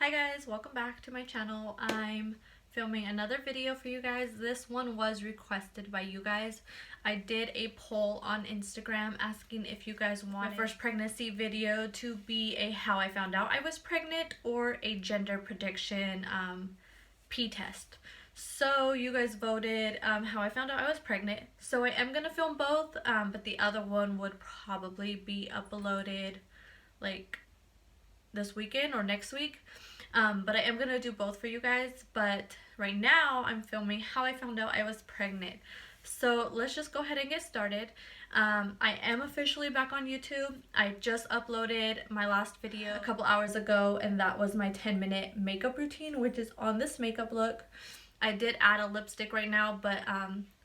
Hi guys, welcome back to my channel. I'm filming another video for you guys. This one was requested by you guys. I did a poll on Instagram asking if you guys wanted my first pregnancy video to be a how I found out I was pregnant or a gender prediction P test. So you guys voted how I found out I was pregnant. So I am gonna film both, but the other one would probably be uploaded like this weekend or next week. But I am gonna do both for you guys. But right now I'm filming how I found out I was pregnant. So let's just go ahead and get started. I am officially back on YouTube. I just uploaded my last video a couple hours ago, and that was my 10-minute makeup routine, which is on this makeup look. I did add a lipstick right now, but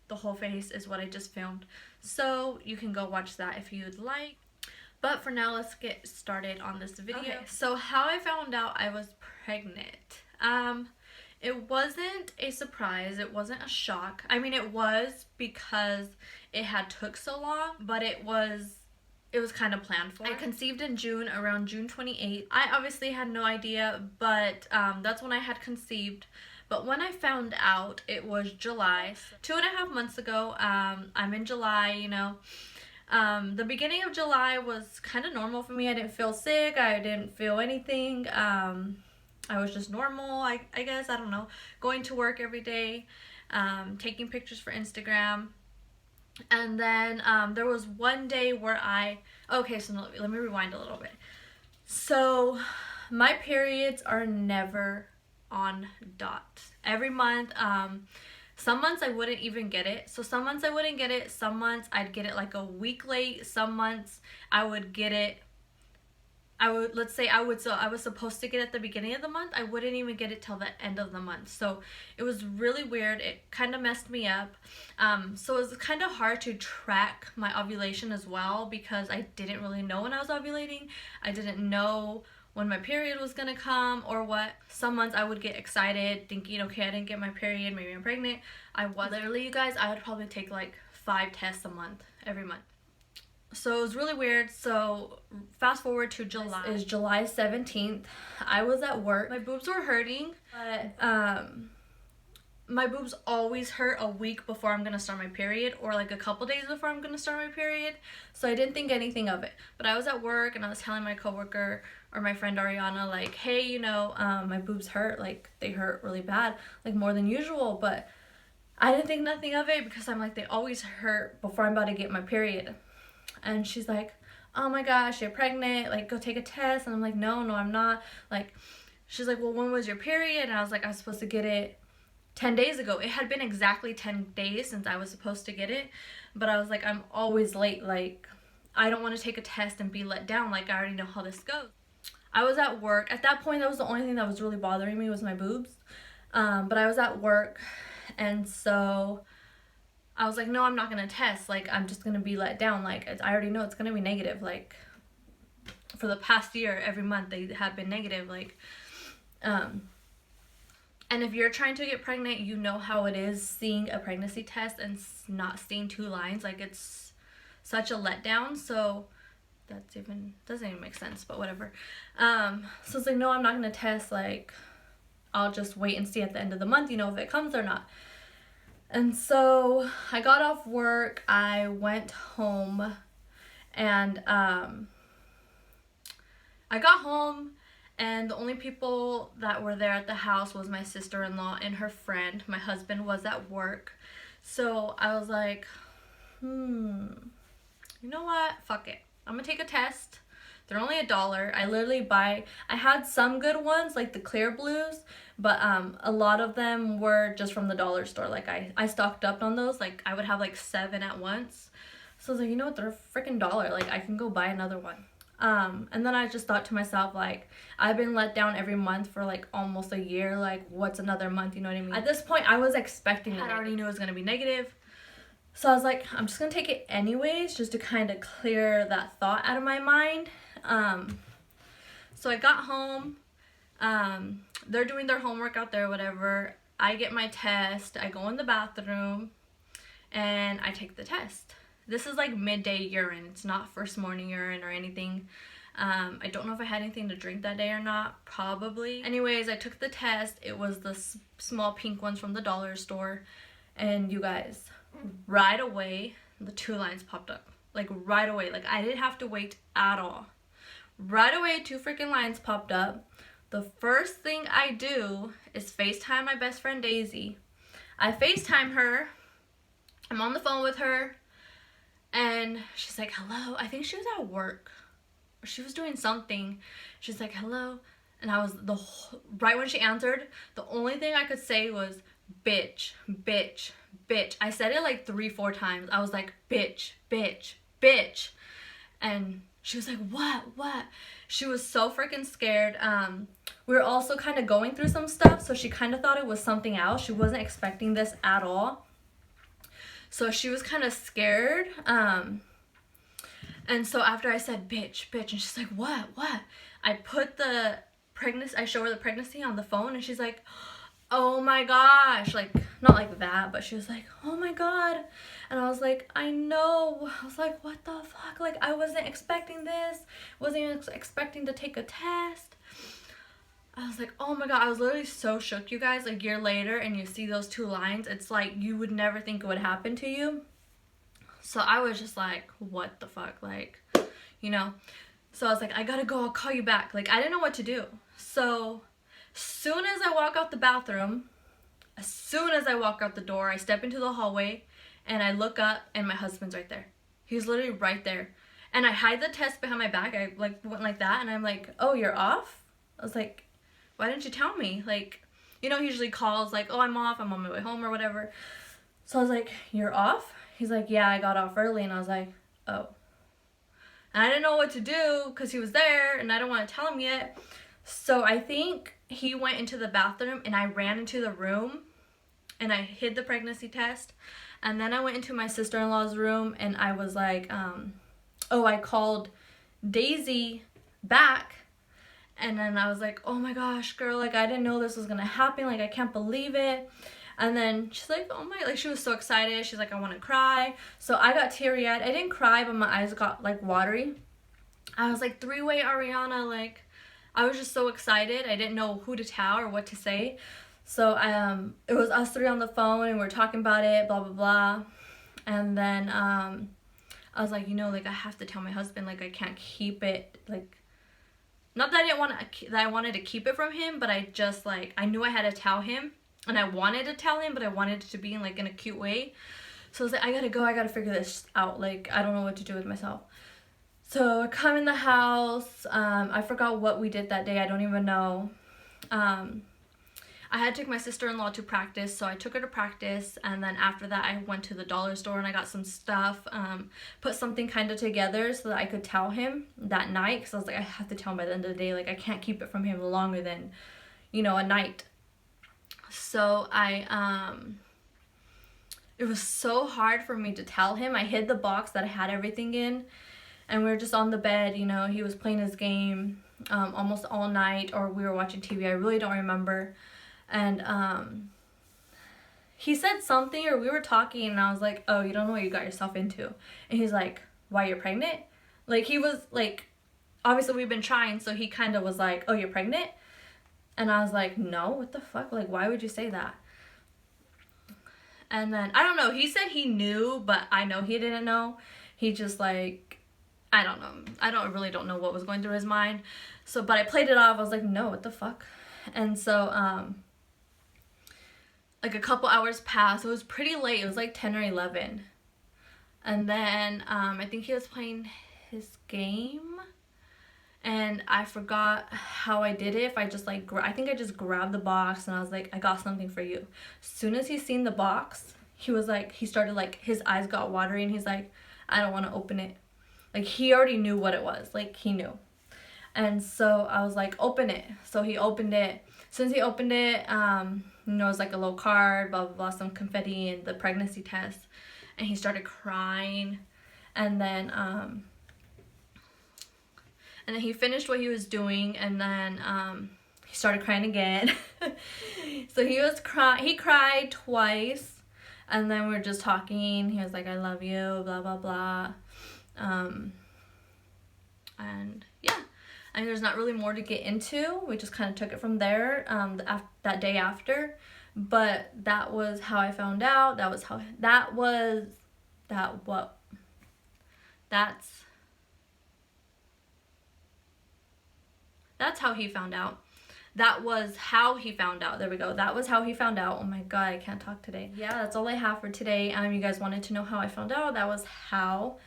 the whole face is what I just filmed. So you can go watch that if you'd like. But for now, let's get started on this video. Okay, so how I found out I was pregnant. It wasn't a surprise. It wasn't a shock. I mean, it was because it had took so long, but it was kind of planned for. I conceived in June, around June 28th. I obviously had no idea, but that's when I had conceived. But when I found out, it was July. 2.5 months ago. I'm in July, you know. The beginning of July was kind of normal for me. I didn't feel sick. I didn't feel anything. I was just normal, I guess. I don't know. Going to work every day, taking pictures for Instagram. And then there was one day where okay, so let me rewind a little bit. So my periods are never on dot. Every month, some months I wouldn't even get it. So some months I wouldn't get it. Some months I'd get it like a week late. Some months I would get it. Let's say I was supposed to get it at the beginning of the month. I wouldn't even get it till the end of the month. So it was really weird. It kind of messed me up. So it was kind of hard to track my ovulation as well, because I didn't really know when I was ovulating. I didn't know when my period was gonna come or what. Some months I would get excited thinking, okay, I didn't get my period, maybe I'm pregnant. I was literally, you guys, I would probably take like 5 tests a month, every month. So it was really weird. So fast forward to July. This is July 17th. I was at work. My boobs were hurting, but my boobs always hurt a week before I'm gonna start my period, or like a couple days before I'm gonna start my period. So I didn't think anything of it. But I was at work and I was telling my coworker or my friend Ariana, like, hey, you know, my boobs hurt. Like, they hurt really bad, like more than usual. But I didn't think nothing of it because I'm like, they always hurt before I'm about to get my period. And she's like, oh my gosh, you're pregnant, like go take a test. And I'm like, no, I'm not. Like, she's like, well, when was your period? And I was like, I was supposed to get it 10 days ago. It had been exactly 10 days since I was supposed to get it, but I was like, I'm always late. Like, I don't want to take a test and be let down. Like, I already know how this goes. I was at work. At that point, that was the only thing that was really bothering me, was my boobs. But I was at work, and so I was like, no, I'm not going to test. Like, I'm just going to be let down. Like, I already know it's going to be negative. Like, for the past year, every month they have been negative. Like, and if you're trying to get pregnant, you know how it is seeing a pregnancy test and not seeing 2 lines. Like, it's such a letdown. So doesn't even make sense, but whatever. So it's like, no, I'm not going to test. Like, I'll just wait and see at the end of the month, you know, if it comes or not. And so I got off work, I went home, and I got home, and the only people that were there at the house was my sister-in-law and her friend. My husband was at work. So I was like, you know what? Fuck it. I'm gonna take a test. They're only $1. I had some good ones, like the clear blues, but a lot of them were just from the dollar store. Like, I stocked up on those. Like, I would have like 7 at once. So I was like, you know what, they're freaking $1. Like, I can go buy another one. And then I just thought to myself, like, I've been let down every month for like almost a year. Like, what's another month, you know what I mean? At this point, I was expecting it. I already knew it was gonna be negative. So I was like, I'm just gonna take it anyways, just to kind of clear that thought out of my mind. So I got home. They're doing their homework out there, whatever. I get my test. I go in the bathroom and I take the test. This is like midday urine. It's not first morning urine or anything. I don't know if I had anything to drink that day or not, probably. Anyways, I took the test. It was the small pink ones from the dollar store. And you guys, right away, the 2 lines popped up. Like right away, like I didn't have to wait at all. Right away, 2 freaking lines popped up. The first thing I do is FaceTime my best friend Daisy. I FaceTime her. I'm on the phone with her. And she's like, hello. I think she was at work. Or she was doing something. She's like, hello. And I was, right when she answered, the only thing I could say was, bitch, bitch, bitch. I said it like 3-4 times. I was like, bitch, bitch, bitch. And she was like, what? She was so freaking scared. We were also kind of going through some stuff, so she kind of thought it was something else. She wasn't expecting this at all. So she was kind of scared. And so after I said, bitch, and she's like, what? I put the pregnancy, I show her the pregnancy on the phone, and she's like, oh my gosh, like, not like that, but she was like, oh my god. And I was like, I know. I was like, what the fuck? Like, I wasn't expecting this. Wasn't even expecting to take a test. I was like, oh my god. I was literally so shook, you guys. Like, a year later, and you see those 2 lines, it's like, you would never think it would happen to you. So I was just like, what the fuck? Like, you know. So I was like, I gotta go. I'll call you back. Like, I didn't know what to do. So soon as I walk out the bathroom, as soon as I walk out the door, I step into the hallway and I look up and my husband's right there. He's literally right there. And I hide the test behind my back. I like went like that and I'm like, oh, you're off? I was like, why didn't you tell me? Like, you know, he usually calls like, oh, I'm off. I'm on my way home or whatever. So I was like, you're off? He's like, yeah, I got off early. And I was like, oh. And I didn't know what to do because he was there and I don't want to tell him yet. So I think he went into the bathroom and I ran into the room and I hid the pregnancy test. And then I went into my sister-in-law's room and I was like, oh, I called Daisy back. And then I was like, oh my gosh, girl, like I didn't know this was going to happen. Like I can't believe it. And then she's like, oh my, like she was so excited. She's like, I want to cry. So I got teary-eyed. I didn't cry, but my eyes got like watery. I was like, 3-way Ariana, like I was just so excited. I didn't know who to tell or what to say. So it was us 3 on the phone and we were talking about it, blah, blah, blah. And then I was like, you know, like I have to tell my husband, like I can't keep it, like, not that I wanted to keep it from him, but I just like, I knew I had to tell him and I wanted to tell him, but I wanted it to be in like in a cute way. So I was like, I gotta go, I gotta figure this out. Like, I don't know what to do with myself. So I come in the house, I forgot what we did that day, I don't even know. I had to take my sister-in-law to practice, so I took her to practice, and then after that I went to the dollar store and I got some stuff, put something kind of together so that I could tell him that night, because I was like, I have to tell him by the end of the day, like I can't keep it from him longer than, you know, a night. So it was so hard for me to tell him. I hid the box that I had everything in. And we were just on the bed, you know, he was playing his game almost all night, or we were watching TV, I really don't remember. And he said something, or we were talking, and I was like, oh, you don't know what you got yourself into. And he's like, why, you're pregnant? Like, he was like, obviously we've been trying, so he kind of was like, oh, you're pregnant? And I was like, no, what the fuck? Like, why would you say that? And then, I don't know, he said he knew, but I know he didn't know. He just like, I don't know. I really don't know what was going through his mind. So, but I played it off. I was like, no, what the fuck? And so, like a couple hours passed. It was pretty late. It was like 10 or 11. And then, I think he was playing his game. And I forgot how I did it. If I just like, I think I just grabbed the box and I was like, I got something for you. As soon as he seen the box, he was like, he started like, his eyes got watery and he's like, I don't want to open it. Like, he already knew what it was. Like, he knew. And so I was like, open it. So he opened it. Since he opened it, you know, it was like a little card, blah, blah, blah, some confetti and the pregnancy test. And he started crying. And then he finished what he was doing. And then he started crying again. So he cried twice. And then we were just talking. He was like, I love you, blah, blah, blah. And yeah, I mean, there's not really more to get into. We just kind of took it from there that day after. But that was how I found out. That's how he found out. That was how he found out. There we go. That was how he found out. Oh my god, I can't talk today. Yeah, that's all I have for today. You guys wanted to know how I found out. That was how.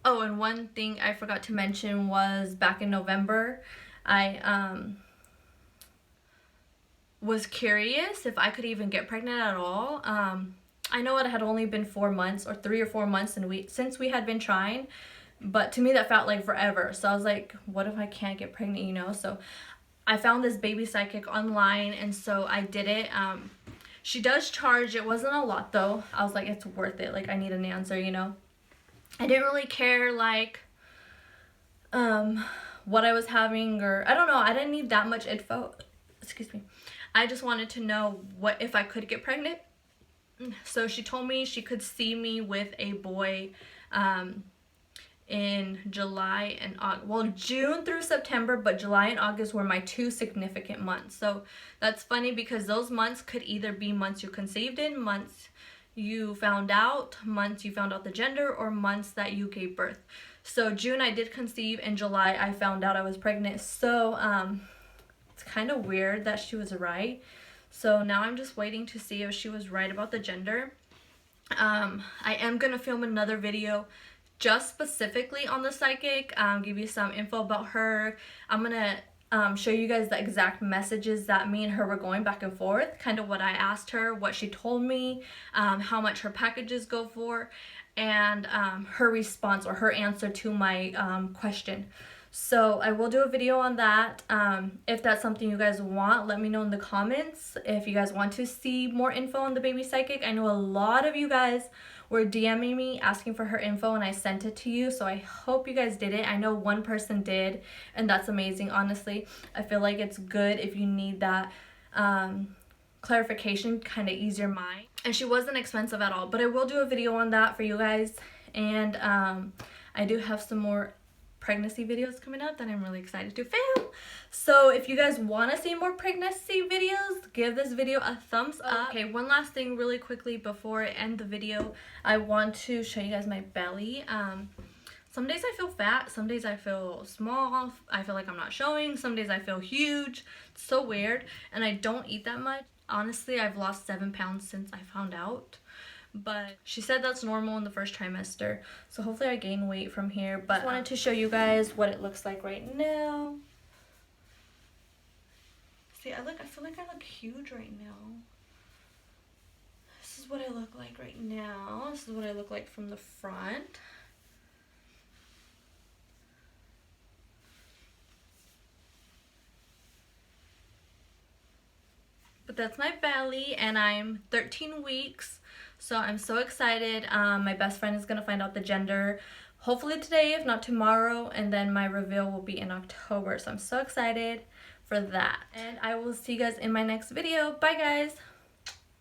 Oh, and one thing I forgot to mention was back in November, I was curious if I could even get pregnant at all. I know it had only been 4 months or 3 or 4 months since we had been trying, but to me that felt like forever. So I was like, what if I can't get pregnant, you know? So I found this baby psychic online, and so I did it. She does charge. It wasn't a lot though. I was like, it's worth it. Like, I need an answer, you know? I didn't really care like what I was having, or I don't know. I didn't need that much info. Excuse me. I just wanted to know what if I could get pregnant. So she told me she could see me with a boy in July and August. Well, June through September, but July and August were my 2 significant months. So that's funny because those months could either be months you conceived in, months you found out the gender, or months that you gave birth. So June I did conceive, and July I found out I was pregnant. So it's kind of weird that she was right. So now I'm just waiting to see if she was right about the gender. I am gonna film another video just specifically on the psychic, give you some info about her. I'm gonna show you guys the exact messages that me and her were going back and forth, kind of what I asked her, what she told me, how much her packages go for, and her response or her answer to my question. So I will do a video on that. If that's something you guys want, let me know in the comments. If you guys want to see more info on the baby psychic, I know a lot of you guys were DMing me asking for her info, and I sent it to you, so I hope you guys did it. I know one person did, and that's amazing. Honestly, I feel like it's good if you need that clarification, kind of ease your mind. And she wasn't expensive at all, but I will do a video on that for you guys. And I do have some more pregnancy videos coming up that I'm really excited to film. So if you guys want to see more pregnancy videos, give this video a thumbs up. Okay, one last thing really quickly before I end the video. I want to show you guys my belly. Some days I feel fat, some days I feel small, I feel like I'm not showing, some days I feel huge. It's so weird, and I don't eat that much. Honestly, I've lost 7 pounds since I found out. But she said that's normal in the first trimester, so hopefully I gain weight from here. But I wanted to show you guys what it looks like right now. See, I feel like I look huge right now. This is what I look like right now. This is what I look like from the front. But that's my belly, and I'm 13 weeks. So I'm so excited. My best friend is going to find out the gender hopefully today, if not tomorrow, and then my reveal will be in October. So I'm so excited for that. And I will see you guys in my next video. Bye guys!